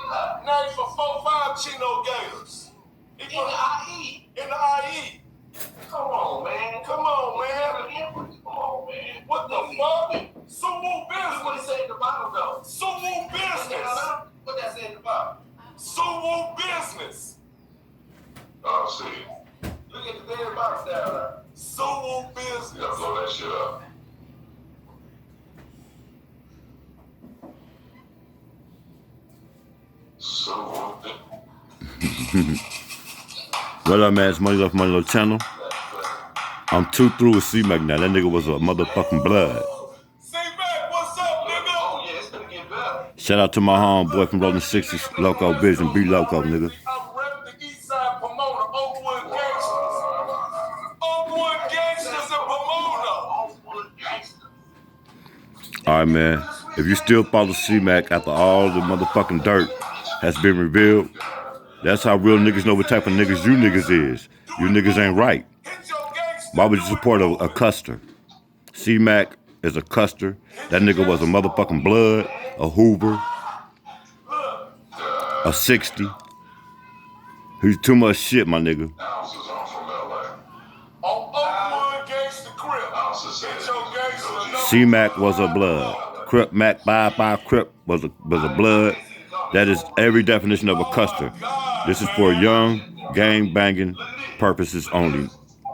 Now he's for 4-5 Chino Gators. In the IE. In the IE. Come on, man. Come on, man. Come on, man. What the fuck? Suwu business. What it say at the bottom, though? Suwu business. What that say at the bottom? Suwu business. Oh, see. Look at the very bottom down there. Suwu business. You gotta blow that shit up. What up, man? It's Money Left Money Left channel. I'm too through with C-Mac now. That nigga was a motherfucking blood. C-Mac, what's up, nigga? Oh, yeah, it's gonna get better. Shout out to my homeboy from Rolling 60s, Loco Vision, B Loco, nigga. I'm repping the East Side promoter, Oakwood Gangsters. Oakwood Gangsters and promoter. Alright, man. If you still follow C-Mac after all the motherfucking dirt has been revealed, that's how real niggas know what type of niggas you niggas is. You niggas ain't right. Why would you support a custer? C-Mac is a custer. That nigga was a motherfucking blood, a Hoover, a 60. He's too much shit, my nigga. C-Mac was a blood. Crip Mac 5 Crip was a blood. That is every definition of a custer. This is for young, gang banging purposes only.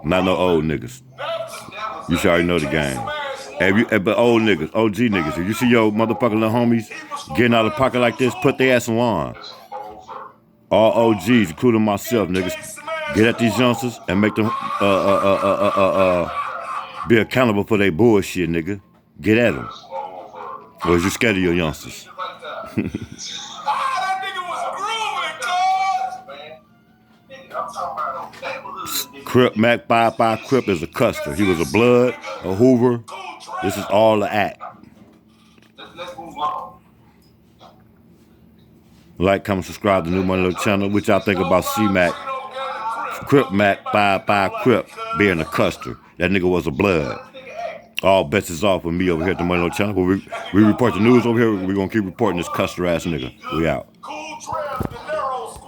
Not no old niggas. You should already know the game. But old niggas, OG niggas, if you see your motherfucking little homies getting out of pocket like this, put their ass on. All OGs, including myself, niggas, get at these youngsters and make them be accountable for their bullshit, nigga. Get at them. Or is you scared of your youngsters? Crip Mac 5 Crip is a custer. He was a blood, a Hoover. This is all the act. Like, comment, subscribe to New Money Little channel. What y'all think about C-Mac? Crip Mac 5 Crip being a custer. That nigga was a blood. All bets is off with me over here at the Money Little channel. We report the news over here. We're gonna keep reporting this custer ass nigga. We out.